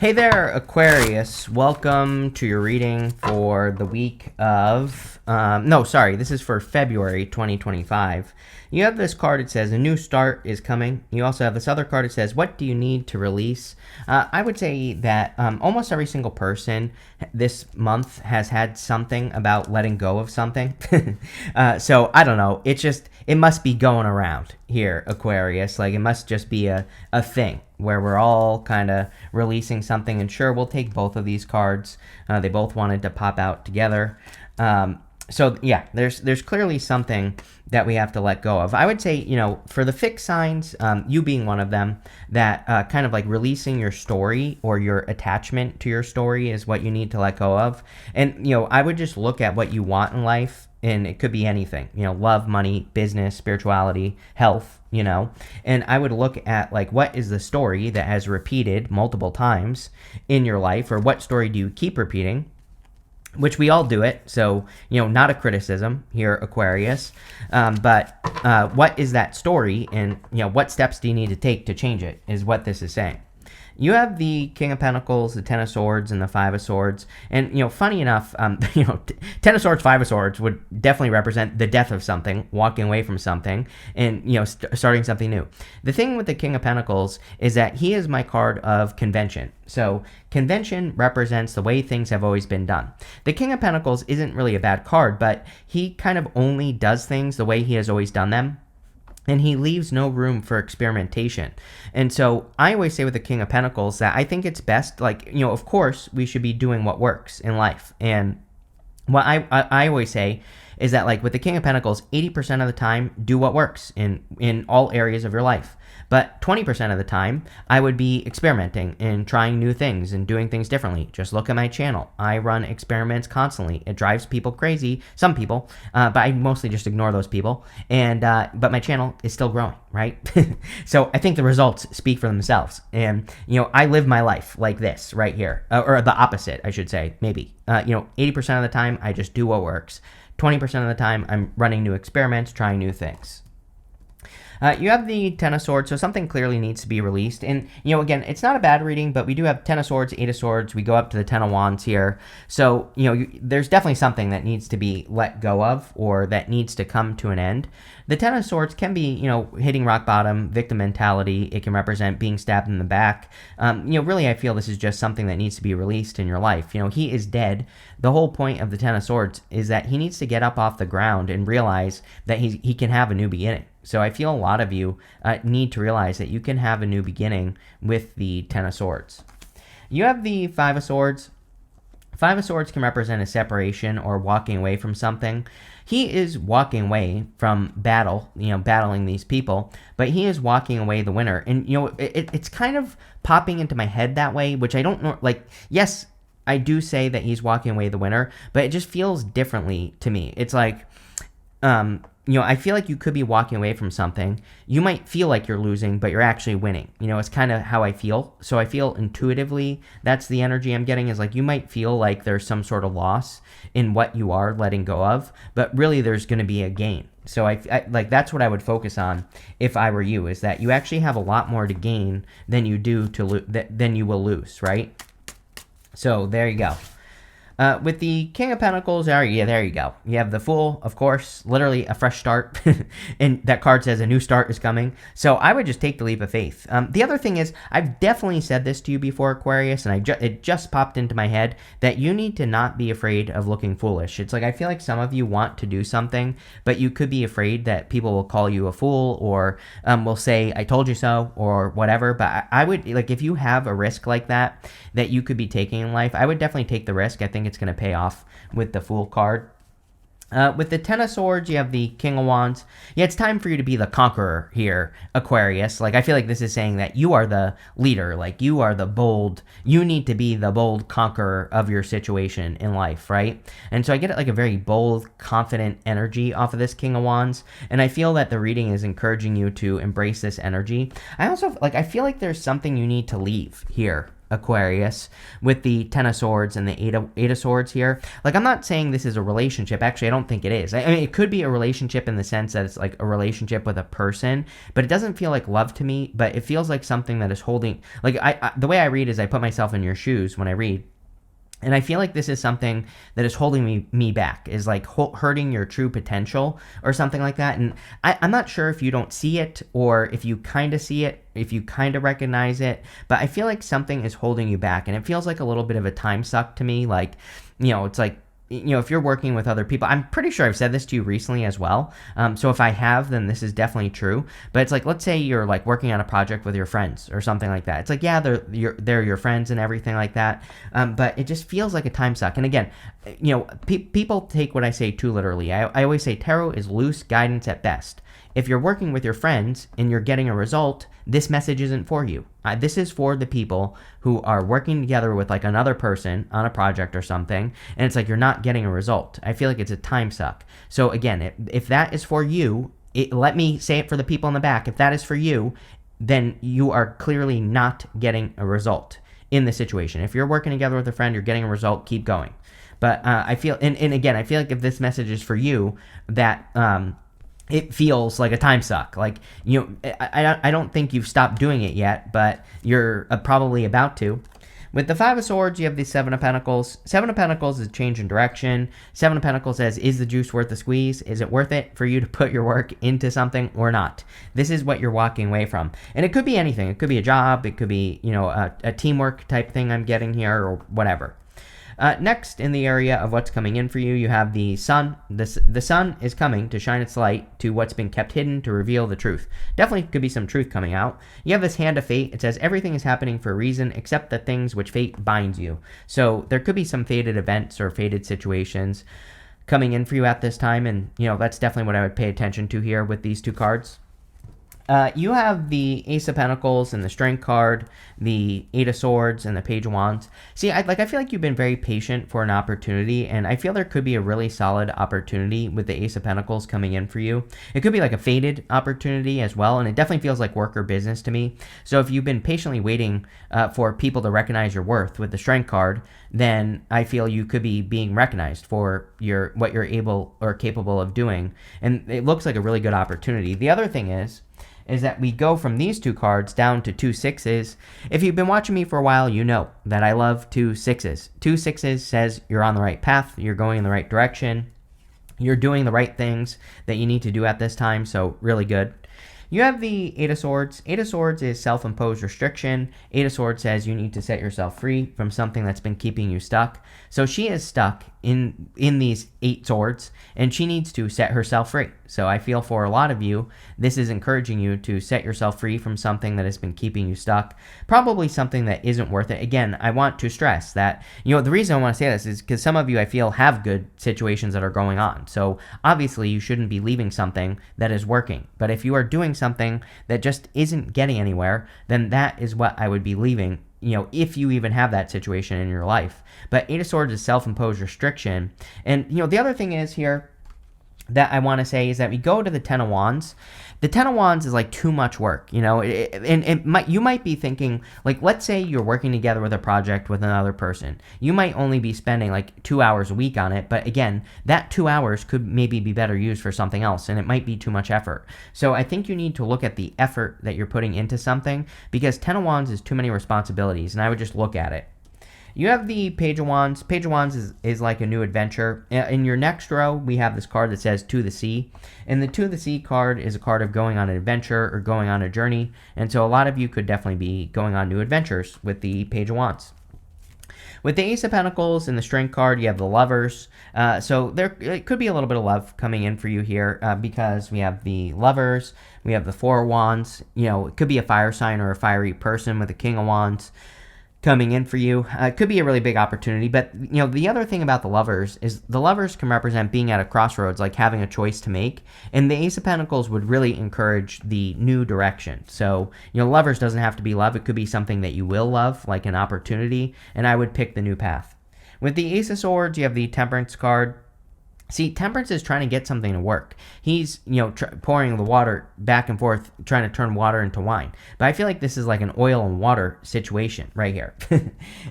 Hey there, Aquarius. Welcome to your reading for the week of. This is for February 2025. You have this card, it says, a new start is coming. You also have this other card, it says, what do you need to release? I would say that almost every single person this month has had something about letting go of something. So I don't know. It must be going around here, Aquarius. Like, it must just be a thing where we're all kind of releasing something. And sure, we'll take both of these cards. They both wanted to pop out together. So yeah, there's clearly something that we have to let go of. I would say, for the fixed signs, you being one of them, that kind of like releasing your story or your attachment to your story is what you need to let go of. And, I would just look at what you want in life, and it could be anything, love, money, business, spirituality, health, and I would look at like, what is the story that has repeated multiple times in your life, or what story do you keep repeating? Which we all do it, so, not a criticism here, Aquarius, but what is that story, and, what steps do you need to take to change it, is what this is saying. You have the King of Pentacles, the Ten of Swords, and the Five of Swords. And, funny enough, Ten of Swords, Five of Swords would definitely represent the death of something, walking away from something, and, starting something new. The thing with the King of Pentacles is that he is my card of convention. So convention represents the way things have always been done. The King of Pentacles isn't really a bad card, but he kind of only does things the way he has always done them. And he leaves no room for experimentation. And so I always say with the King of Pentacles that I think it's best, of course, we should be doing what works in life. And what I always say is that, like, with the King of Pentacles, 80% of the time, do what works in all areas of your life. But 20% of the time, I would be experimenting and trying new things and doing things differently. Just look at my channel. I run experiments constantly. It drives people crazy, some people, but I mostly just ignore those people. And but my channel is still growing, right? So I think the results speak for themselves. And, I live my life like this right here, or the opposite, I should say, maybe. 80% of the time, I just do what works. 20% of the time, I'm running new experiments, trying new things. You have the Ten of Swords, so something clearly needs to be released. And, again, it's not a bad reading, but we do have Ten of Swords, Eight of Swords. We go up to the Ten of Wands here. So, there's definitely something that needs to be let go of, or that needs to come to an end. The Ten of Swords can be, hitting rock bottom, victim mentality. It can represent being stabbed in the back. Really, I feel this is just something that needs to be released in your life. He is dead. The whole point of the Ten of Swords is that he needs to get up off the ground and realize that he can have a new beginning. So I feel a lot of you need to realize that you can have a new beginning with the Ten of Swords. You have the Five of Swords. Five of Swords can represent a separation or walking away from something. He is walking away from battle, battling these people, but he is walking away the winner. And, it's kind of popping into my head that way, which I don't know. Like, yes, I do say that he's walking away the winner, but it just feels differently to me. It's like, I feel like you could be walking away from something. You might feel like you're losing, but you're actually winning. It's kind of how I feel. So I feel intuitively, that's the energy I'm getting, is like you might feel like there's some sort of loss in what you are letting go of, but really there's going to be a gain. So I like, that's what I would focus on if I were you, is that you actually have a lot more to gain than you do than you will lose, right? So there you go. With the King of Pentacles, there you go. You have the Fool, of course, literally a fresh start. And that card says a new start is coming. So I would just take the leap of faith. The other thing is, I've definitely said this to you before, Aquarius, and it just popped into my head that you need to not be afraid of looking foolish. It's like, I feel like some of you want to do something, but you could be afraid that people will call you a fool, or will say, I told you so, or whatever. But I would, like, if you have a risk like that you could be taking in life, I would definitely take the risk. I think it's going to pay off with the Fool card. With the Ten of Swords, you have the King of Wands. Yeah, it's time for you to be the conqueror here, Aquarius. Like, I feel like this is saying that you are the leader. Like, you are the bold. You need to be the bold conqueror of your situation in life, right? And so I get like a very bold, confident energy off of this King of Wands. And I feel that the reading is encouraging you to embrace this energy. I also, like, I feel like there's something you need to leave here, Aquarius, with the Ten of Swords and the Eight of Swords here. Like, I'm not saying this is a relationship. Actually, I don't think it is. I mean, it could be a relationship in the sense that it's like a relationship with a person, but it doesn't feel like love to me, but it feels like something that is holding, like, the way I read is I put myself in your shoes when I read. And I feel like this is something that is holding me back, is like hurting your true potential or something like that. And I'm not sure if you don't see it or if you kind of see it, if you kind of recognize it, but I feel like something is holding you back. And it feels like a little bit of a time suck to me. Like, it's like, if you're working with other people, I'm pretty sure I've said this to you recently as well. So if I have, then this is definitely true. But it's like, let's say you're like working on a project with your friends or something like that. It's like, yeah, they're your friends and everything like that. But it just feels like a time suck. And again, people take what I say too literally. I always say tarot is loose guidance at best. If you're working with your friends and you're getting a result, this message isn't for you. This is for the people who are working together with like another person on a project or something, and it's like you're not getting a result. I feel like it's a time suck. So again, if that is for you, let me say it for the people in the back. If that is for you, then you are clearly not getting a result in the situation. If you're working together with a friend, you're getting a result, keep going. But I feel, and again, I feel like if this message is for you, that it feels like a time suck. Like, I don't think you've stopped doing it yet, but you're probably about to. With the Five of Swords, you have the Seven of Pentacles. Seven of Pentacles is change in direction. Seven of Pentacles says, is the juice worth the squeeze? Is it worth it for you to put your work into something or not? This is what you're walking away from. And it could be anything. It could be a job. It could be, a teamwork type thing I'm getting here or whatever. Next, in the area of what's coming in for you, you have the sun. The sun is coming to shine its light to what's been kept hidden to reveal the truth. Definitely could be some truth coming out. You have this hand of fate. It says everything is happening for a reason except the things which fate binds you. So there could be some fated events or fated situations coming in for you at this time. And, that's definitely what I would pay attention to here with these two cards. You have the Ace of Pentacles and the Strength card, the Eight of Swords, and the Page of Wands. See, I feel like you've been very patient for an opportunity, and I feel there could be a really solid opportunity with the Ace of Pentacles coming in for you. It could be like a fated opportunity as well, and it definitely feels like work or business to me. So if you've been patiently waiting for people to recognize your worth with the Strength card, then I feel you could be being recognized for what you're able or capable of doing, and it looks like a really good opportunity. The other thing is that we go from these two cards down to 2 6s. If you've been watching me for a while, you know that I love 2 6s. 2 6s says you're on the right path, you're going in the right direction, you're doing the right things that you need to do at this time, so really good. You have the Eight of Swords. Eight of Swords is self-imposed restriction. Eight of Swords says you need to set yourself free from something that's been keeping you stuck. So she is stuck in these 8 swords, and she needs to set herself free. So I feel for a lot of you, this is encouraging you to set yourself free from something that has been keeping you stuck, probably something that isn't worth it. Again, I want to stress that, the reason I want to say this is because some of you, I feel, have good situations that are going on. So obviously you shouldn't be leaving something that is working. But if you are doing something that just isn't getting anywhere, then that is what I would be leaving, if you even have that situation in your life. But Eight of Swords is self-imposed restriction. And, the other thing is here that I want to say is that we go to the Ten of Wands. The Ten of Wands is like too much work, and you might be thinking, like, let's say you're working together with a project with another person. You might only be spending like 2 hours a week on it, but again, that 2 hours could maybe be better used for something else, and it might be too much effort. So I think you need to look at the effort that you're putting into something, because Ten of Wands is too many responsibilities, and I would just look at it. You have the Page of Wands. Page of Wands is like a new adventure. In your next row, we have this card that says To the Sea. And the To the Sea card is a card of going on an adventure or going on a journey. And so a lot of you could definitely be going on new adventures with the Page of Wands. With the Ace of Pentacles and the Strength card, you have the Lovers. So it could be a little bit of love coming in for you here because we have the Lovers, we have the Four of Wands. It could be a fire sign or a fiery person with the King of Wands coming in for you. It could be a really big opportunity, but the other thing about the Lovers is the Lovers can represent being at a crossroads, like having a choice to make, and the Ace of Pentacles would really encourage the new direction. So Lovers doesn't have to be love. It could be something that you will love, like an opportunity, and I would pick the new path. With the Ace of Swords, you have the Temperance card. See, Temperance is trying to get something to work. He's, pouring the water back and forth, trying to turn water into wine. But I feel like this is like an oil and water situation right here.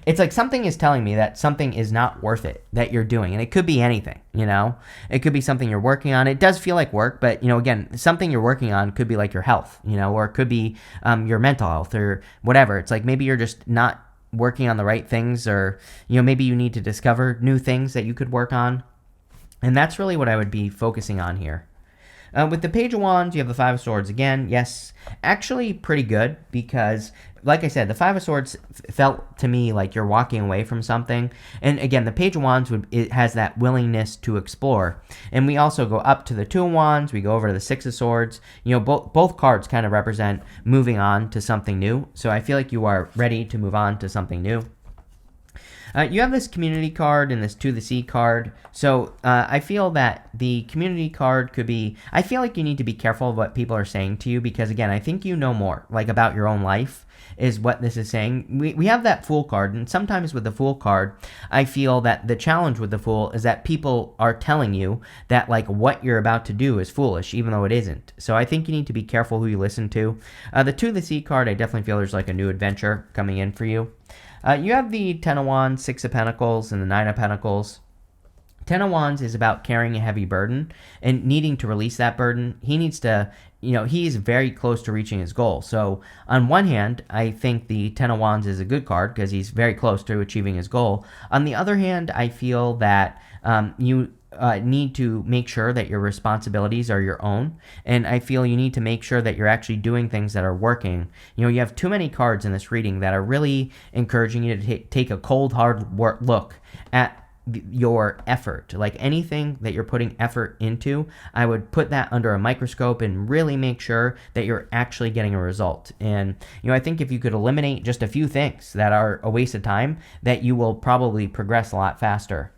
It's like something is telling me that something is not worth it that you're doing. And it could be anything, It could be something you're working on. It does feel like work, but, again, something you're working on could be like your health, or it could be your mental health or whatever. It's like maybe you're just not working on the right things, or, maybe you need to discover new things that you could work on. And that's really what I would be focusing on here. With the Page of Wands, you have the Five of Swords again. Yes, actually pretty good because, like I said, the Five of Swords felt to me like you're walking away from something. And again, the Page of Wands, it has that willingness to explore. And we also go up to the Two of Wands. We go over to the Six of Swords. Both cards kind of represent moving on to something new. So I feel like you are ready to move on to something new. You have this community card and this To the Sea card. So I feel that the community card could be, I feel like you need to be careful of what people are saying to you because, again, I think you know more, like about your own life is what this is saying. We have that Fool card, and sometimes with the Fool card, I feel that the challenge with the Fool is that people are telling you that, like, what you're about to do is foolish, even though it isn't. So I think you need to be careful who you listen to. The To the Sea card, I definitely feel there's like a new adventure coming in for you. You have the Ten of Wands, Six of Pentacles, and the Nine of Pentacles. Ten of Wands is about carrying a heavy burden and needing to release that burden. He needs to, he's very close to reaching his goal. So on one hand, I think the Ten of Wands is a good card because he's very close to achieving his goal. On the other hand, I feel that you need to make sure that your responsibilities are your own. And I feel you need to make sure that you're actually doing things that are working. You have too many cards in this reading that are really encouraging you to take a cold, hard look at your effort. Like anything that you're putting effort into, I would put that under a microscope and really make sure that you're actually getting a result. And, I think if you could eliminate just a few things that are a waste of time, that you will probably progress a lot faster.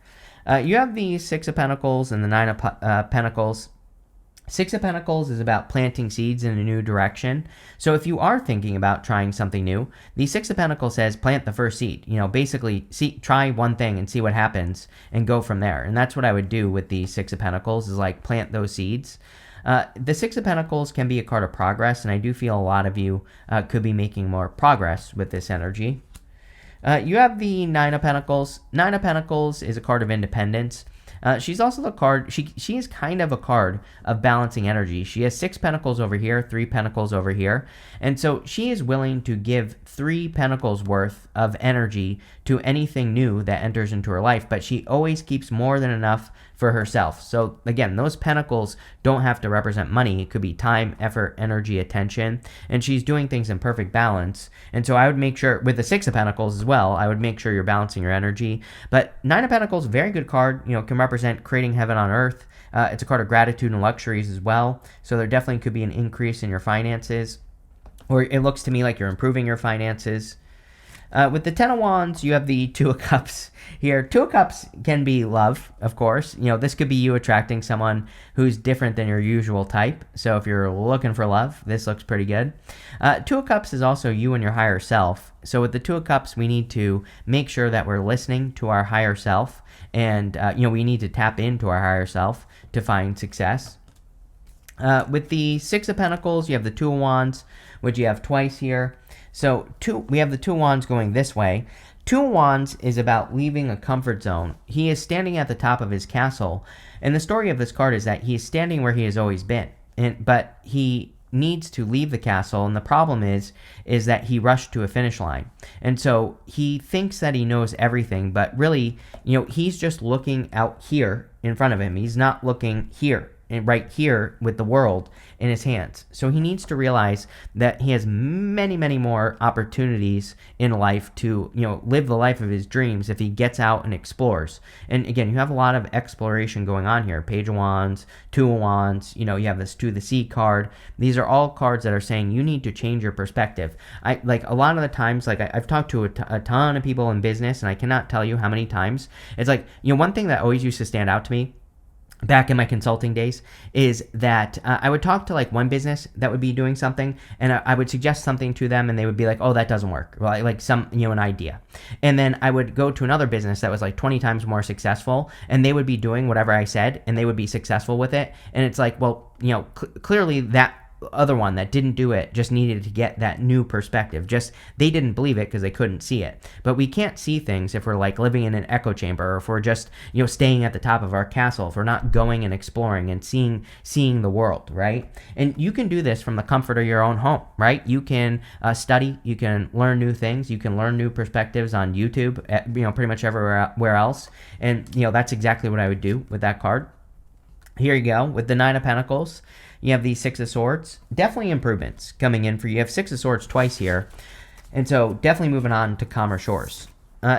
You have the Six of Pentacles and the Nine of Pentacles. Six of Pentacles is about planting seeds in a new direction. So if you are thinking about trying something new, the Six of Pentacles says plant the first seed. Basically try one thing and see what happens and go from there. And that's what I would do with the Six of Pentacles is like plant those seeds. The Six of Pentacles can be a card of progress, and I do feel a lot of you could be making more progress with this energy. You have the Nine of Pentacles. Nine of Pentacles is a card of independence. She's also the card, she is kind of a card of balancing energy. She has 6 pentacles over here, 3 pentacles over here. And so she is willing to give 3 pentacles worth of energy to anything new that enters into her life, but she always keeps more than enough for herself. So again, those pentacles don't have to represent money. It could be time, effort, energy, attention, and she's doing things in perfect balance. And so I would make sure, with the 6 of Pentacles as well, I would make sure you're balancing your energy. But 9 of Pentacles, very good card, can represent creating heaven on earth. It's a card of gratitude and luxuries as well. So there definitely could be an increase in your finances, or it looks to me like you're improving your finances. With the Ten of Wands, you have the Two of Cups here. Two of Cups can be love, of course. This could be you attracting someone who's different than your usual type. So if you're looking for love, this looks pretty good. Two of Cups is also you and your higher self. So with the Two of Cups, we need to make sure that we're listening to our higher self. And, we need to tap into our higher self to find success. With the Six of Pentacles, you have the Two of Wands, which you have twice here. So we have the Two of Wands going this way. Two of Wands is about leaving a comfort zone. He is standing at the top of his castle. And the story of this card is that he is standing where he has always been. But he needs to leave the castle, and the problem is that he rushed to a finish line. And so he thinks that he knows everything, but really, he's just looking out here in front of him. He's not looking here, and right here with the world in his hands. So he needs to realize that he has many, many more opportunities in life to, live the life of his dreams if he gets out and explores. And again, you have a lot of exploration going on here. Page of Wands, Two of Wands, you have this To the Sea card. These are all cards that are saying you need to change your perspective. A lot of the times, I've talked to a ton of people in business, and I cannot tell you how many times. It's one thing that always used to stand out to me back in my consulting days, is that I would talk to like one business that would be doing something, and I would suggest something to them, and they would be like, "Oh, that doesn't work," like some, an idea. And then I would go to another business that was like 20 times more successful, and they would be doing whatever I said, and they would be successful with it. And it's like, well, clearly that other one that didn't do it just needed to get that new perspective. Just they didn't believe it because they couldn't see it. But we can't see things if we're like living in an echo chamber, or if we're just staying at the top of our castle, if we're not going and exploring and seeing the world, right? And you can do this from the comfort of your own home, right? You can study, you can learn new things, you can learn new perspectives on YouTube, pretty much everywhere else. And that's exactly what I would do with that card. Here you go with the Nine of Pentacles. You have the Six of Swords. Definitely improvements coming in for you. You have Six of Swords twice here. And so definitely moving on to calmer shores.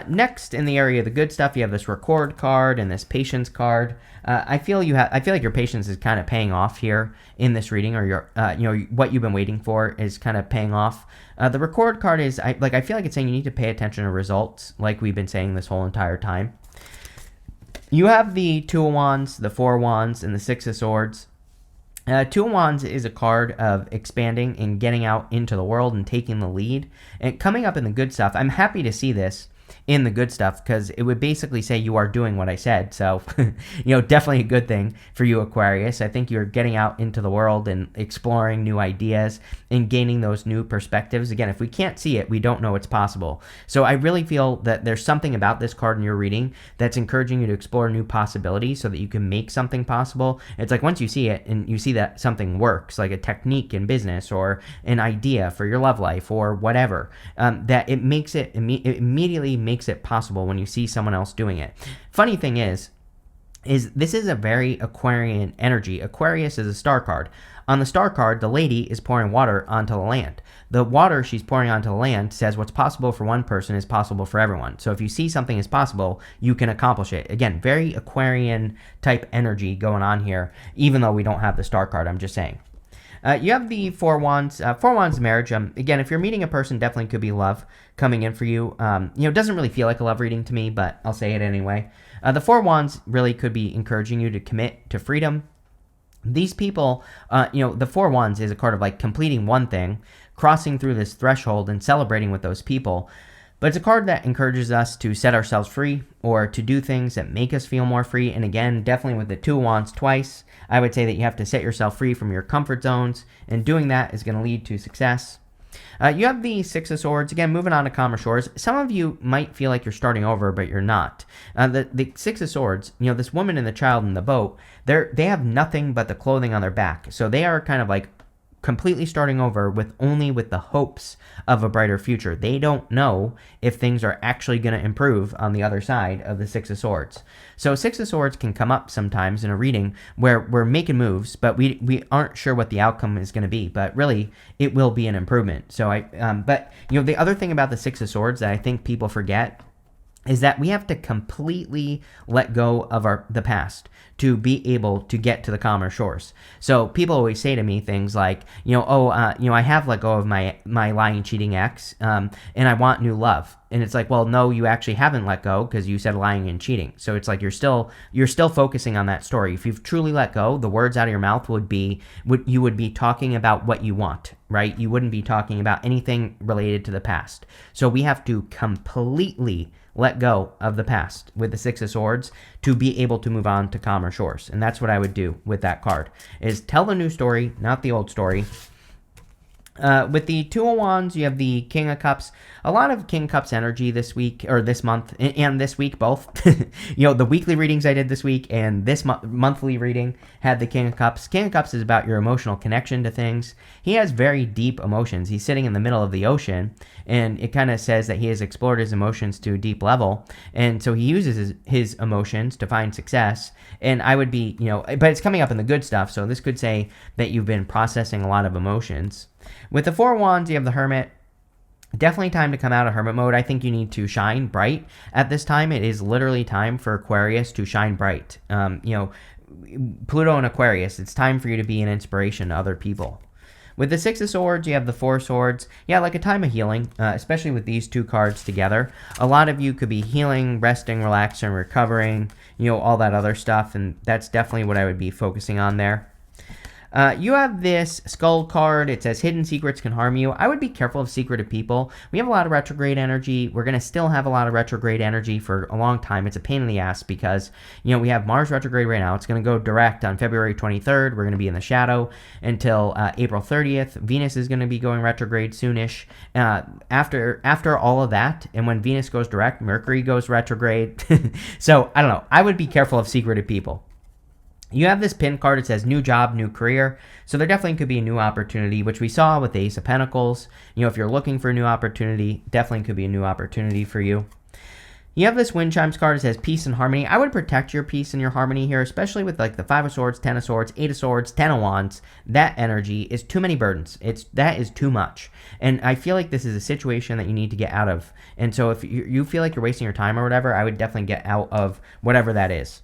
Next, in the area of the good stuff, you have this Record card and this Patience card. I feel like your patience is kind of paying off here in this reading, or your what you've been waiting for is kind of paying off. The Record card is I feel like it's saying you need to pay attention to results, like we've been saying this whole entire time. You have the Two of Wands, the Four of Wands, and the Six of Swords. Two of Wands is a card of expanding and getting out into the world and taking the lead. And coming up in the good stuff, I'm happy to see this in the good stuff, because it would basically say you are doing what I said. So, definitely a good thing for you, Aquarius. I think you're getting out into the world and exploring new ideas and gaining those new perspectives. Again, if we can't see it, we don't know it's possible. So I really feel that there's something about this card in your reading that's encouraging you to explore new possibilities so that you can make something possible. It's like once you see it and you see that something works, like a technique in business or an idea for your love life or whatever, that it makes it immediately makes it possible when you see someone else doing it. Funny thing is this is a very Aquarian energy. Aquarius is a star card. On the star card, the lady is pouring water onto the land. The water she's pouring onto the land says what's possible for one person is possible for everyone. So if you see something is possible, you can accomplish it. Again, very Aquarian type energy going on here, even though we don't have the star card, I'm just saying. You have the Four Wands. Four Wands marriage. Again, if you're meeting a person, definitely could be love coming in for you. It doesn't really feel like a love reading to me, but I'll say it anyway. The Four Wands really could be encouraging you to commit to freedom. These people, the Four Wands is a card of like completing one thing, crossing through this threshold and celebrating with those people. But it's a card that encourages us to set ourselves free or to do things that make us feel more free. And again, definitely with the Two of Wands twice, I would say that you have to set yourself free from your comfort zones. And doing that is going to lead to success. You have the Six of Swords. Again, moving on to calmer shores. Some of you might feel like you're starting over, but you're not. The Six of Swords, this woman and the child in the boat, they have nothing but the clothing on their back. So they are kind of like completely starting over with the hopes of a brighter future. They don't know if things are actually going to improve on the other side of the Six of Swords. So Six of Swords can come up sometimes in a reading where we're making moves, but we aren't sure what the outcome is going to be. But really, it will be an improvement. So the other thing about the Six of Swords that I think people forget is that we have to completely let go of the past to be able to get to the calmer shores. So people always say to me things like, I have let go of my lying, cheating ex, and I want new love. And it's like, well, no, you actually haven't let go because you said lying and cheating. So it's like you're still focusing on that story. If you've truly let go, the words out of your mouth you would be talking about what you want, right? You wouldn't be talking about anything related to the past. So we have to completely let go of the past with the Six of Swords to be able to move on to calmer shores. And that's what I would do with that card, is tell the new story, not the old story. With the Two of Wands, you have the King of Cups. A lot of King of Cups energy this week, or this month, and this week, both. The weekly readings I did this week and this monthly reading had the King of Cups. King of Cups is about your emotional connection to things. He has very deep emotions. He's sitting in the middle of the ocean, and it kind of says that he has explored his emotions to a deep level, and so he uses his emotions to find success. And I would be, but it's coming up in the good stuff, so this could say that you've been processing a lot of emotions. With the Four of Wands, you have the Hermit. Definitely time to come out of hermit mode. I think you need to shine bright at this time. It is literally time for Aquarius to shine bright. Pluto and Aquarius, it's time for you to be an inspiration to other people. With the Six of Swords, you have the Four of Swords. Yeah, like a time of healing, especially with these two cards together. A lot of you could be healing, resting, relaxing, recovering, all that other stuff, and that's definitely what I would be focusing on there. You have this Skull card. It says hidden secrets can harm you. I would be careful of secretive people. We have a lot of retrograde energy. We're going to still have a lot of retrograde energy for a long time. It's a pain in the ass because, we have Mars retrograde right now. It's going to go direct on February 23rd. We're going to be in the shadow until April 30th. Venus is going to be going retrograde soonish. After all of that, and when Venus goes direct, Mercury goes retrograde. So, I don't know. I would be careful of secretive people. You have this pin card. It says new job, new career. So there definitely could be a new opportunity, which we saw with the Ace of Pentacles. If you're looking for a new opportunity, definitely could be a new opportunity for you. You have this Wind Chimes card. It says peace and harmony. I would protect your peace and your harmony here, especially with like the Five of Swords, Ten of Swords, Eight of Swords, Ten of Wands. That energy is too many burdens. That is too much. And I feel like this is a situation that you need to get out of. And so if you feel like you're wasting your time or whatever, I would definitely get out of whatever that is.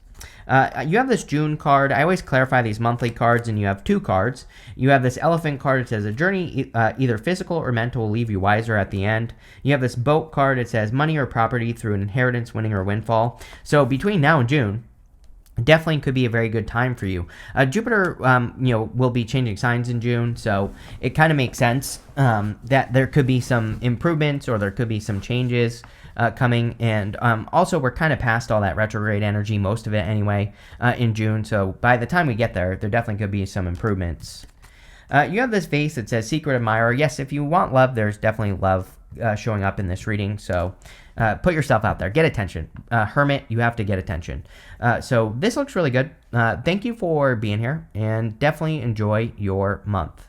You have this June card. I always clarify these monthly cards, and you have two cards. You have this Elephant card. It says a journey, either physical or mental, will leave you wiser at the end. You have this Boat card. It says money or property through an inheritance, winning, or windfall. So between now and June, definitely could be a very good time for you. Jupiter, will be changing signs in June, so it kind of makes sense that there could be some improvements or there could be some changes coming. And also, we're kind of past all that retrograde energy, most of it anyway, in June. So by the time we get there, there definitely could be some improvements. You have this vase that says Secret Admirer. Yes, if you want love, there's definitely love showing up in this reading. So put yourself out there. Get attention. Hermit, you have to get attention. So this looks really good. Thank you for being here, and definitely enjoy your month.